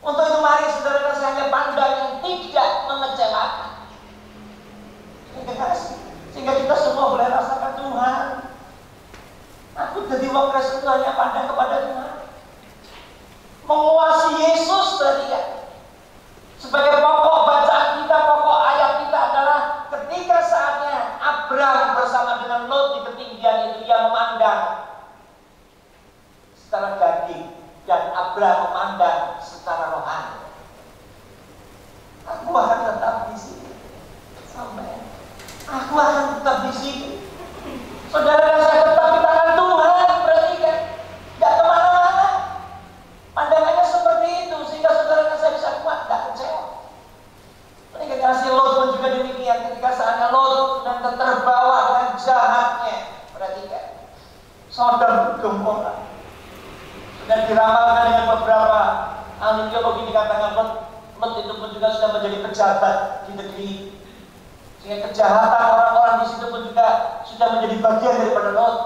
Untuk itu mari saudara saya hanya pandang yang tidak mengecewakan. terbawa dengan jahatnya. Perhatikan, Sodom Gomora sudah diramalkan dengan beberapa ahli teologi dikatakan Lot itu pun juga sudah menjadi pejabat di negeri, sehingga kejahatan orang-orang di situ pun juga sudah menjadi bagian daripada Lot.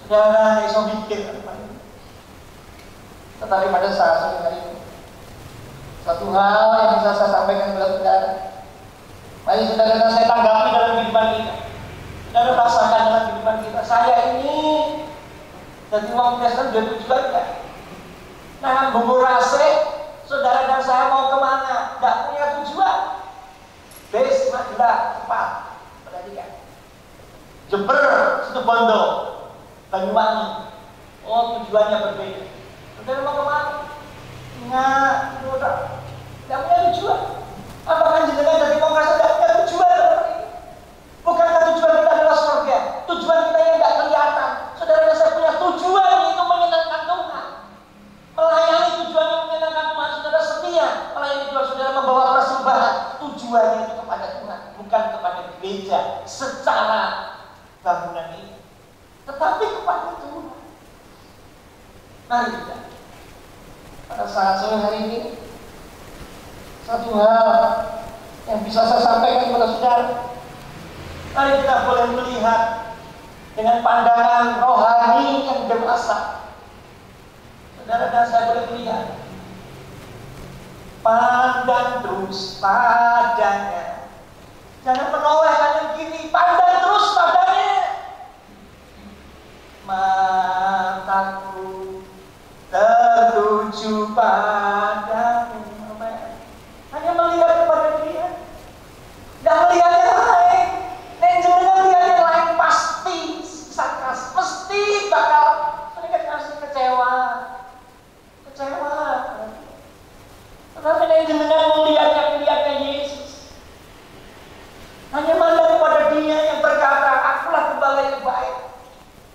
Saudara iso mikir, tetapi pada saat hari ini satu hal yang bisa saya sampaikan kepada saudara. Mari saudara saya tanggapi dalam kehidupan kita. Saudara rasakan dalam kehidupan kita. Saya ini jadi orang Kristen dia tujuannya. Nah, bumbu rase, saudara dan saya mau kemana? Tidak punya tujuan. Base Magelang, tepat. Perhatikan. Jember, Situbondo, Banyuwangi. Oh, tujuannya berbeda. Saudara mau kemana? Nggak, tidak punya tujuan. Apakah jenengan dari Kongres tidak punya tujuan? Bukankah tujuan kita adalah surga? Tujuan kita yang tidak kelihatan. Saudara dan saya punya tujuan, yaitu menyenangkan Tuhan. Melayani tujuan yang menyenangkan Tuhan. Saudara setia melayani Tuhan. Saudara membawa persembahan. Tujuannya itu kepada Tuhan, bukan kepada gereja secara bangunan ini, tetapi kepada Tuhan. Mari kita pada saat sore hari ini, satu hal yang bisa saya sampaikan kepada saudara. Mari kita boleh melihat dengan pandangan rohani yang dewasa. Saudara dan saya boleh melihat, pandang terus padanya. Jangan menoleh hanya begini, pandang terus padanya. Mataku tertuju padamu. Hanya melihat kepada dia, tidak melihat yang lain. Dan jangan lihat yang lain, pasti sakas, pasti bakal mereka kasih kecewa. Tetapi yang jenengan melihatnya Yesus, hanya mandang kepada Dia yang berkata, akulah gembala yang baik.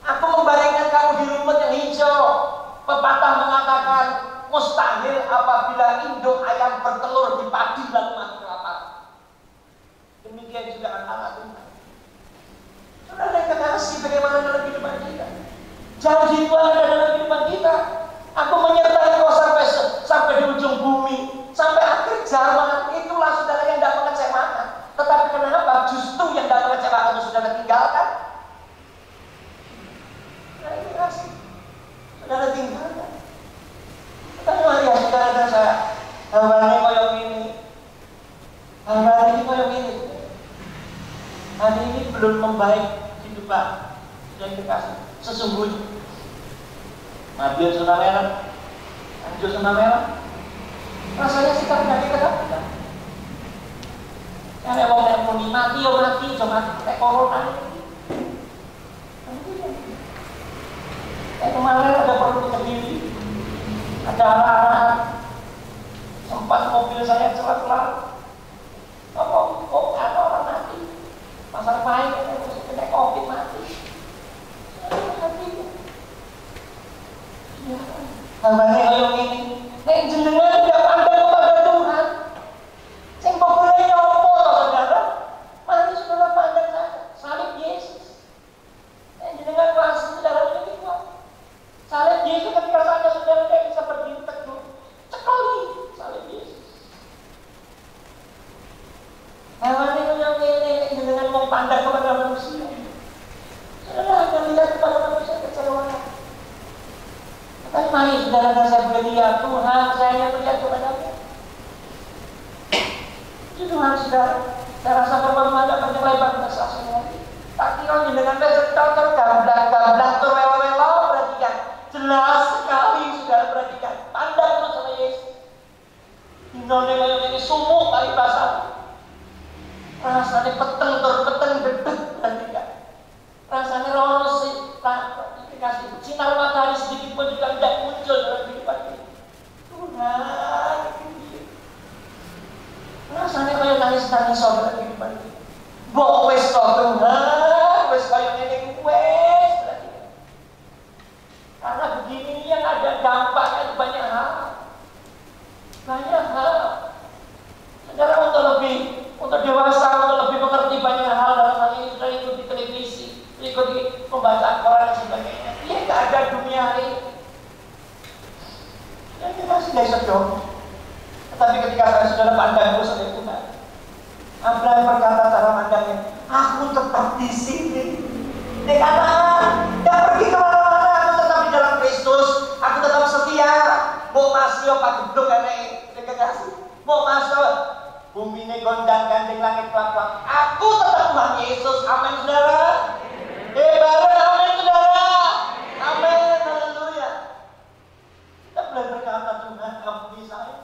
Aku membaringkan kamu di rumput yang hijau. Pepatah mengatakan, mustahil apabila induk ayam bertelur di padi lalu mati kelaparan. Demikian juga anak Tuhan. Saudara yang kekasih, bagaimana dalam kehidupan kita? Janji Tuhan ada dalam kehidupan kita. Aku menyertai kau sampai di ujung bumi, sampai akhir zaman. Itulah saudara yang tidak mengecewakan. Tetapi kenapa justru yang tidak mengecewakan itu saudara tinggalkan? Nah, ini kasih saudara tinggalkan. Tetapi mari ya saudara dan saya, hambane koyong ini, hambane ini koyong ini. Hari ini belum membaik kehidupan yang dikasih sesungguhnya. Matian zona merah, anjur zona merah. Rasanya sikap penyakit kita. Karena mau nek muni mati yo mati, cuma nek corona. Kemarin ada perlu Kediri, ada anak-anak, sempat mobil saya celat-celat. Kok ada orang mati? Pasar Pahit kena COVID mati. Hambane koyo ngene, nek jenengan tidak pandang kepada Tuhan, sing populer nyopo to saudara? Mari saudara pandang saja, salib Yesus. Nek jenengan pasti saudara ini kuat. Salib Yesus ketika saja saudara tidak bisa berdiri teguh, cekali salib Yesus. Hambane koyo ngene, nek jenengan mau pandang kepada manusia, saudara akan lihat kepada manusia kecewaan. Tapi mari saudara dan saya boleh lihat Tuhan, saya melihat kepada-Nya. Itu Tuhan saudara, saya rasa permohonan ada panjang lebar pada saat ini. Tak kira dengan beserta tergamblang terwelo-welo, perhatikan. Jelas sekali saudara perhatikan. Pandang terus sama Yesus. Inone kayak ini sumuk kali basah. Rasanya peteng dedek, perhatikan. Rasanya rono sih, kasih sinar matahari sedikit pun juga tidak muncul dalam kehidupan ini. Tuhan, rasanya kayak nangis dalam kehidupan ini. Bawa wes Tuhan, wes kayak ini wes. Karena begini yang ada dampaknya banyak hal. Saudara untuk ketika saudara pandang terus oleh Tuhan. Abraham berkata cara pandangnya, aku tetap di sini. Dia kata, tidak pergi kemana-mana, aku tetap di dalam Kristus, aku tetap setia. Mau masuk pak gedung aneh, kasih. Mau masuk bumi ini gondang gandeng langit kelap-kelap. Aku tetap Tuhan Yesus. Amin saudara. Bareng amin saudara. Amin, haleluya. Kita boleh berkata, Tuhan ampuni saya.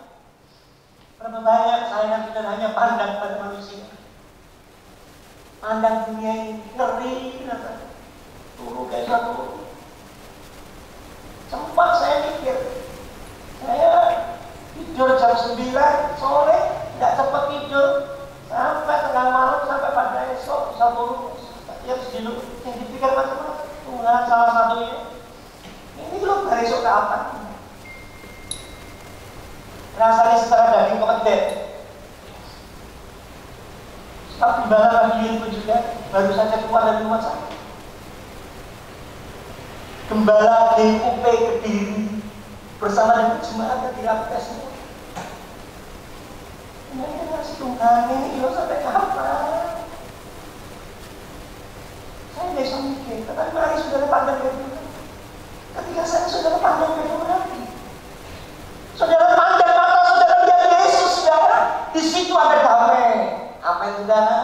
Berapa banyak saya yang tidak hanya pandang pada manusia, pandang dunia ini ngeri, turu kayak satu. Sempat saya mikir, saya tidur jam 9 sore, tidak cepat tidur sampai tengah malam, sampai pada esok bisa turun. Yang dipikir macam-macam. Tuhan salah satunya, ini belum dari esok ke apa? Rasanya secara daging kepedet. Staf gembala pagi itu juga baru saja keluar dari rumah saya. Gembala DUP Kediri bersama dengan jemaat di Rapes semua. Ini kasih Tuhan ini sampai kapan? Saya bisa mikir, tetapi mari saudara pandang ke Tuhan. Ketika saya saudara pandang ke Tuhan, saudara pandang mata saudara lihat Yesus saudara, di situ ada damai. Amin saudara.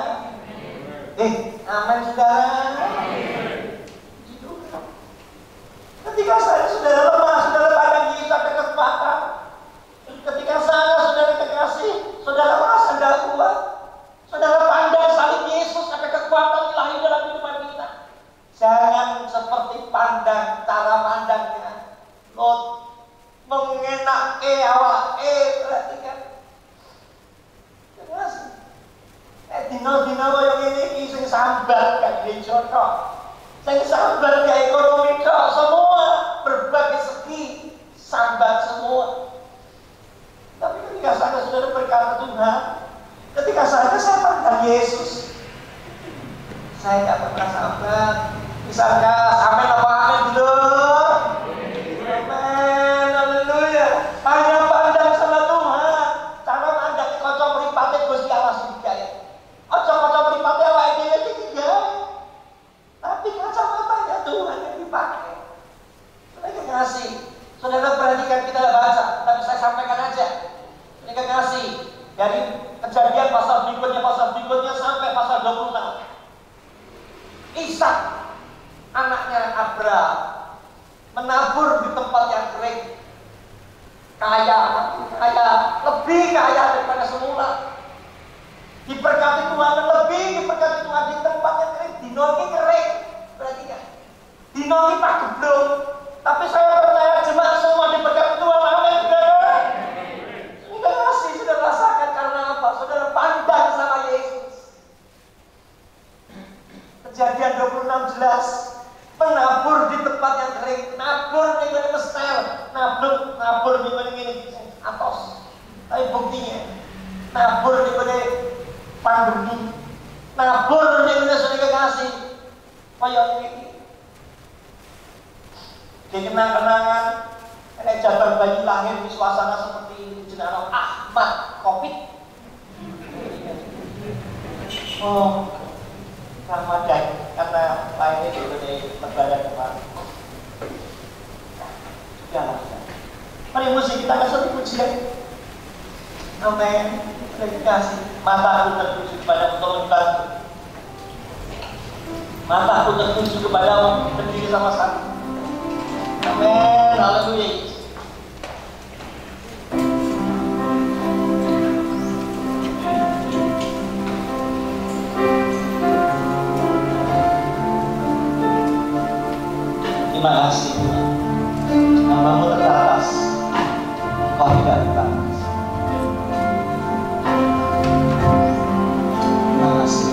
Amin saudara. Ketika saya saudara lemah, saudara pandang Yesus ada kekuatan. Ketika saya saudara kekasih, saudara merasa tidak kuat. Saudara pandang salib Yesus ada kekuatan ilahi dalam kehidupan kita. Jangan seperti pandang cara pandangnya Lot, mengenake awak perhatikan. Jelas. Dino-dino yang ini sing sambat gak gereja kok. Sing sambat gak ekonomi kok, semua berbagai segi sambat semua. Tapi ketika saya saudara berkata Tuhan, ketika saya pandang Yesus, saya gak pernah sambat. Misalnya amin apa amin dulu. Amin, haleluya. Hanya pandang sama Tuhan. Cara pandang kocok mripate Gusti Allah sedaya. Kocok mripate awake dhewe iki tiga. Tapi kacamatanya Tuhan yang dipakai. Saudara kasih. Saudara perhatikan kita baca, tapi saya sampaikan aja. Ini kasih dari Kejadian pasal berikutnya sampai pasal 26. Ishak anaknya Abraham menabur di tempat yang kering, kaya, lebih kaya daripada semula. Diberkati Tuhan, lebih diberkati Tuhan di tempat yang kering. Dino ini kering, berarti kan? Dino ini pak geblong. Tapi saya percaya jemaat semua diberkati Tuhan. Amin, saudara. Ini kasih sudah rasakan karena apa? Saudara pandang sama Yesus. Kejadian 26 jelas. Menabur di tempat yang kering, nabur di mana mestel, nabur di mana ini atos. Tapi buktinya, nabur di mana pandemi, nabur di mana sudah kekasih. Kayak ini, kenang-kenangan, ada jabar bayi lahir di suasana seperti jenazah Ahmad Covid. Oh. Ramadan karena lainnya juga dari lebaran kemarin. Jangan. Mari musik kita kasih pujian. Amin. Terima kasih. Mataku tertuju kepada untuk membantu. Mataku tertuju kepada berdiri sama-sama. Amin. Haleluya. Terima kasih Tuhan. Namamu teratas, Kau tidak teratas. Terima kasih.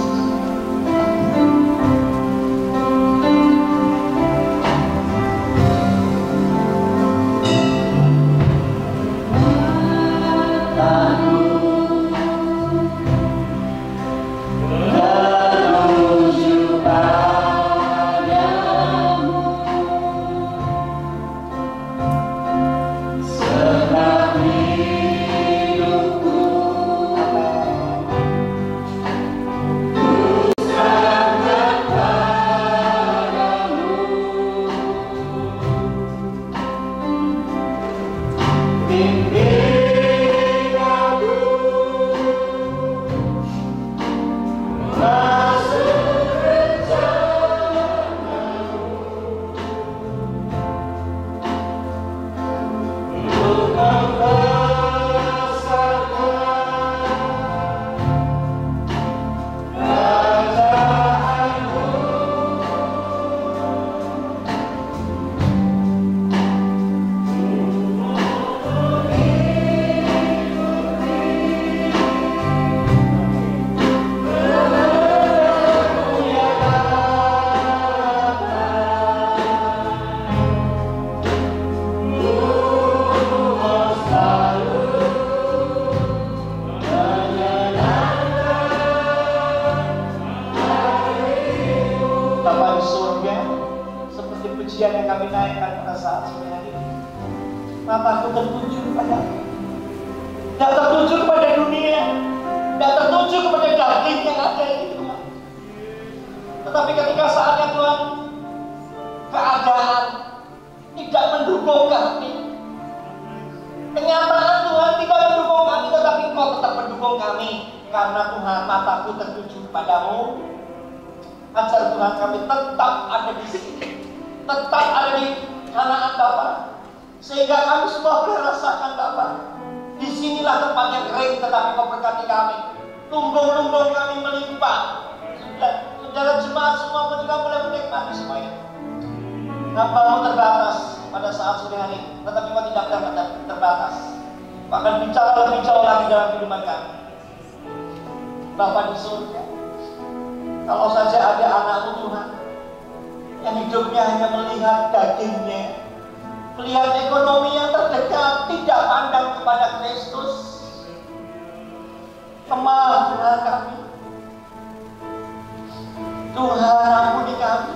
mataku tertuju kepadamu. Tidak tertuju kepada dunia, tidak tertuju kepada daging yang ada ini Tuhan. Tetapi ketika saatnya Tuhan, keadaan tidak mendukung kami, kenyataan Tuhan tidak mendukung kami, tetapi Engkau tetap mendukung kami. Karena Tuhan, mataku tertuju kepadamu. Ajar Tuhan kami tetap ada di sini, tetap ada di Kanaan Bapa, sehingga kami semua boleh rasakan Bapa. Disinilah tempatnya kering, tetapi Kau berkati kami. Lumbung-lumbung kami melimpah. Saudara jemaat semua pun juga boleh menikmati semuanya. Hamba-Mu terbatas pada saat sore hari, tetapi Kau tidak pernah terbatas. Bahkan bicara lebih jauh lagi dalam kehidupan kami. Bapa di surga, kalau saja ada anak-Mu Tuhan, yang hidupnya hanya melihat dagingnya, melihat ekonomi yang terdekat, tidak pandang kepada Kristus. Kemah Tuhan kami. Tuhan ampuni kami.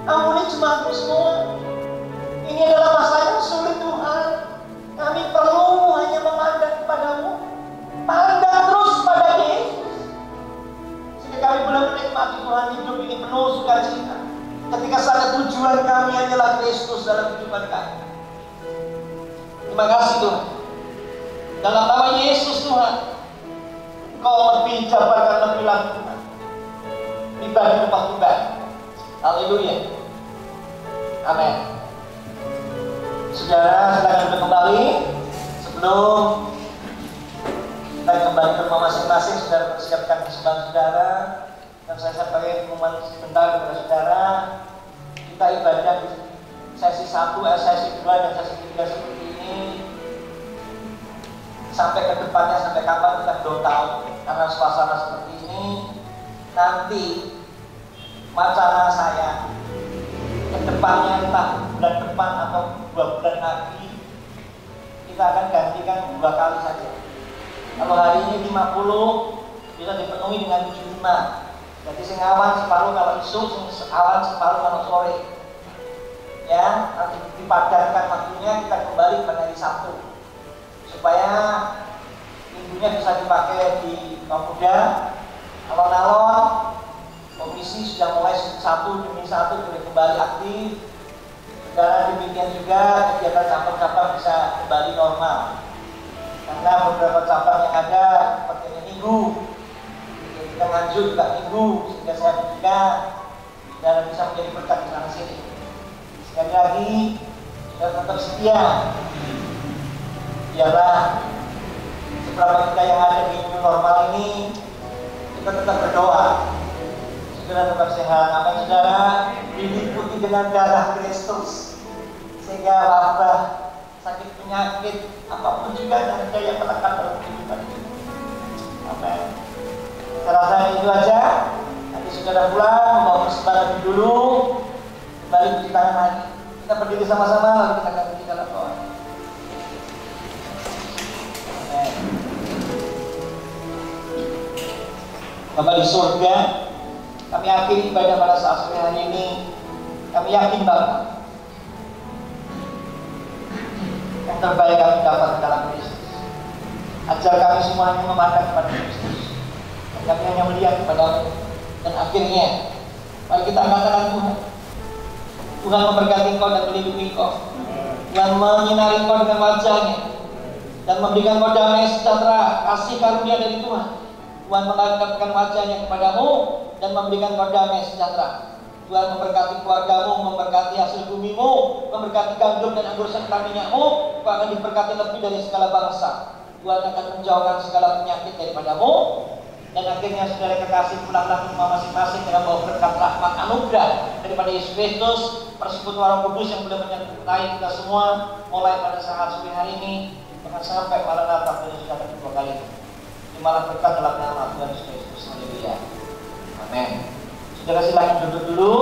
Ampuni jemaat-Mu semua. Ini adalah masa yang sulit Tuhan. Kami perlu hanya memandang kepada-Mu. Pandang terus pada Yesus. Sehingga kami boleh menikmati Tuhan hidup ini penuh sukacita. Ketika sangat tujuan kami hanyalah Kristus dalam kehidupan kami. Terima kasih Tuhan. Dalam nama Yesus Tuhan, Kau lebih jabarkan lebih lagi Tuhan. Pribadi tempat pribadi. Haleluya. Amin. Saudara, silakan duduk kembali. Sebelum kita kembali ke rumah masing-masing, saudara persiapkan persembahan saudara. Dan saya sampaikan pengumuman sebentar kepada saudara. Kita ibadah di sesi 1, sesi 2, dan sesi 3 seperti ini. Sampai ke depannya, sampai kapan kita belum tahu. Karena suasana seperti ini, nanti wacana saya ke depannya, entah bulan depan atau 2 bulan lagi, kita akan gantikan 2 kali saja. Kalau hari ini 50, bisa dipenuhi dengan 75. Jadi sing awan separuh kalau isu, sing awan separuh kalau sore. Ya, nanti dipadankan waktunya, kita kembali pada hari Sabtu. Supaya minggunya bisa dipakai di Pemuda, alon-alon, komisi sudah mulai 1 demi 1 boleh kembali aktif. Dan demikian juga kegiatan cabang-cabang bisa kembali normal. Karena beberapa cabang yang ada seperti minggu, kita Nganjuk juga minggu, sehingga saya juga dan bisa menjadi berkat di sana sini. Sekali lagi, kita tetap setia. Biarlah seberapa kita yang ada di new normal ini, kita tetap berdoa. Saudara tetap sehat. Amin saudara. Diliputi dengan darah Kristus, sehingga wabah, sakit penyakit, apapun juga tidak ada yang melekat dalam kehidupan kita. Amin. Saya rasa itu aja. Nanti saudara pulang membawa persembahan dulu, kembali cuci tangan lagi. Kita berdiri sama-sama lalu kita akan berdiri dalam doa. Amin. Bapa di surga, kami yakin ibadah pada saat sore hari ini. Kami yakin Bapa, yang terbaik kami dapat dalam Kristus. Ajar kami semuanya memandang kepada Kristus. Kami hanya melihat kepada-Mu. Dan akhirnya, mari kita angkat tangan Tuhan. Tuhan memberkati Engkau dan melindungi Engkau. Tuhan menyinari Engkau dengan wajah-Nya dan memberikan Engkau damai sejahtera, kasih karunia dari Tuhan. Tuhan mengangkatkan wajah-Nya kepada-Mu dan memberikan Engkau damai sejahtera. Tuhan memberkati keluarga-Mu, memberkati hasil bumi-Mu, memberkati gandum dan anggur serta minyak-Mu. Engkau akan diberkati lebih dari segala bangsa. Tuhan akan menjauhkan segala penyakit daripada-Mu. Dan akhirnya saudara kekasih, pulanglah ke rumah masing-masing dengan bawa berkat rahmat anugerah daripada Yesus Kristus, persekutuan Roh Kudus yang boleh menyertai kita semua mulai pada saat sore hari ini bahkan sampai Maranatha dari saudara kedua kali. Terimalah berkat dalam nama Tuhan Yesus Kristus. Haleluya. Amin. Saudara silahkan duduk dulu.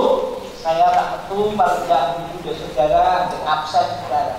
Saya tak tentu paling tidak dulu saudara absen saudara.